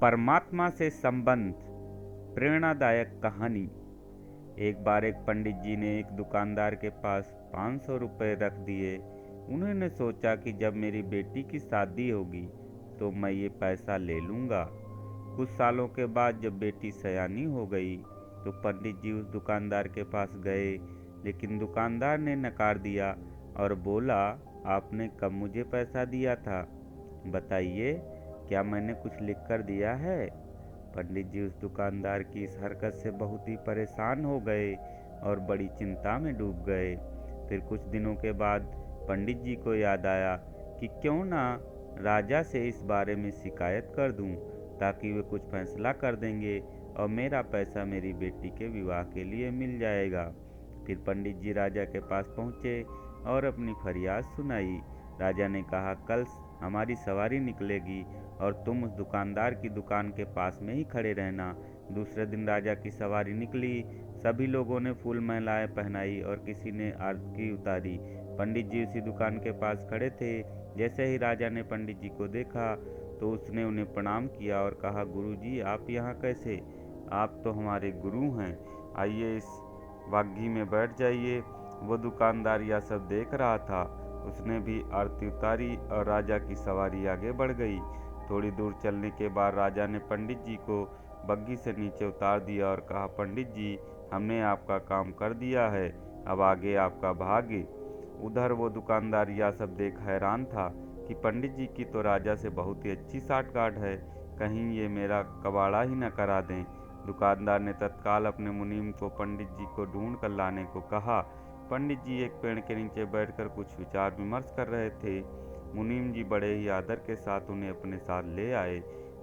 परमात्मा से संबंध प्रेरणादायक कहानी। एक बार एक पंडित जी ने एक दुकानदार के पास 500 रुपये रख दिए। उन्होंने सोचा कि जब मेरी बेटी की शादी होगी तो मैं ये पैसा ले लूँगा। कुछ सालों के बाद जब बेटी सयानी हो गई तो पंडित जी उस दुकानदार के पास गए, लेकिन दुकानदार ने नकार दिया और बोला, आपने कब मुझे पैसा दिया था? बताइए, क्या मैंने कुछ लिख कर दिया है? पंडित जी उस दुकानदार की इस हरकत से बहुत ही परेशान हो गए और बड़ी चिंता में डूब गए। फिर कुछ दिनों के बाद पंडित जी को याद आया कि क्यों ना राजा से इस बारे में शिकायत कर दूं, ताकि वे कुछ फैसला कर देंगे और मेरा पैसा मेरी बेटी के विवाह के लिए मिल जाएगा। फिर पंडित जी राजा के पास पहुँचे और अपनी फरियाद सुनाई। राजा ने कहा, कल हमारी सवारी निकलेगी और तुम उस दुकानदार की दुकान के पास में ही खड़े रहना। दूसरे दिन राजा की सवारी निकली। सभी लोगों ने फूल मालाएं पहनाई और किसी ने आरती उतारी। पंडित जी उसी दुकान के पास खड़े थे। जैसे ही राजा ने पंडित जी को देखा तो उसने उन्हें प्रणाम किया और कहा, गुरुजी, आप यहाँ कैसे? आप तो हमारे गुरु हैं। आइए इस बागी में बैठ जाइए। वो दुकानदार यह सब देख रहा था। उसने भी आरती उतारी और राजा की सवारी आगे बढ़ गई। थोड़ी दूर चलने के बाद राजा ने पंडित जी को बग्घी से नीचे उतार दिया और कहा, पंडित जी, हमने आपका काम कर दिया है, अब आगे आपका भाग्य। उधर वो दुकानदार यह सब देख हैरान था कि पंडित जी की तो राजा से बहुत ही अच्छी साठगांठ है, कहीं ये मेरा कबाड़ा ही न करा दें। दुकानदार ने तत्काल अपने मुनीम को पंडित जी को ढूंढ कर लाने को कहा। पंडित जी एक पेड़ के नीचे बैठकर कुछ विचार विमर्श कर रहे थे। मुनीम जी बड़े ही आदर के साथ उन्हें अपने साथ ले आए।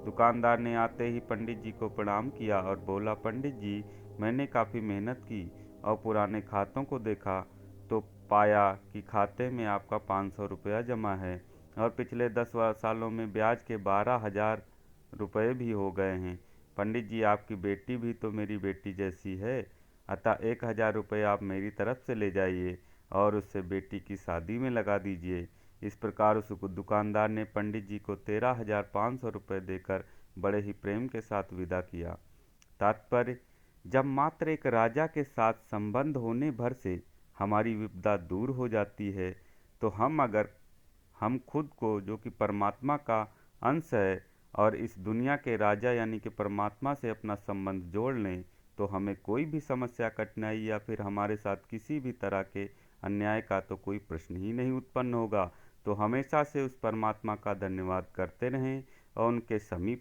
दुकानदार ने आते ही पंडित जी को प्रणाम किया और बोला, पंडित जी, मैंने काफ़ी मेहनत की और पुराने खातों को देखा तो पाया कि खाते में आपका 500 रुपया जमा है और पिछले 10 सालों में ब्याज के 12,000 रुपये भी हो गए हैं। पंडित जी, आपकी बेटी भी तो मेरी बेटी जैसी है, अतः 1,000 रुपये आप मेरी तरफ से ले जाइए और उससे बेटी की शादी में लगा दीजिए। इस प्रकार उस दुकानदार ने पंडित जी को 13,500 रुपये देकर बड़े ही प्रेम के साथ विदा किया। तात्पर्य, जब मात्र एक राजा के साथ संबंध होने भर से हमारी विपदा दूर हो जाती है, तो हम खुद को, जो कि परमात्मा का अंश है, और इस दुनिया के राजा यानी कि परमात्मा से अपना संबंध जोड़ लें, तो हमें कोई भी समस्या, कठिनाई या फिर हमारे साथ किसी भी तरह के अन्याय का तो कोई प्रश्न ही नहीं उत्पन्न होगा। तो हमेशा से उस परमात्मा का धन्यवाद करते रहें और उनके समीप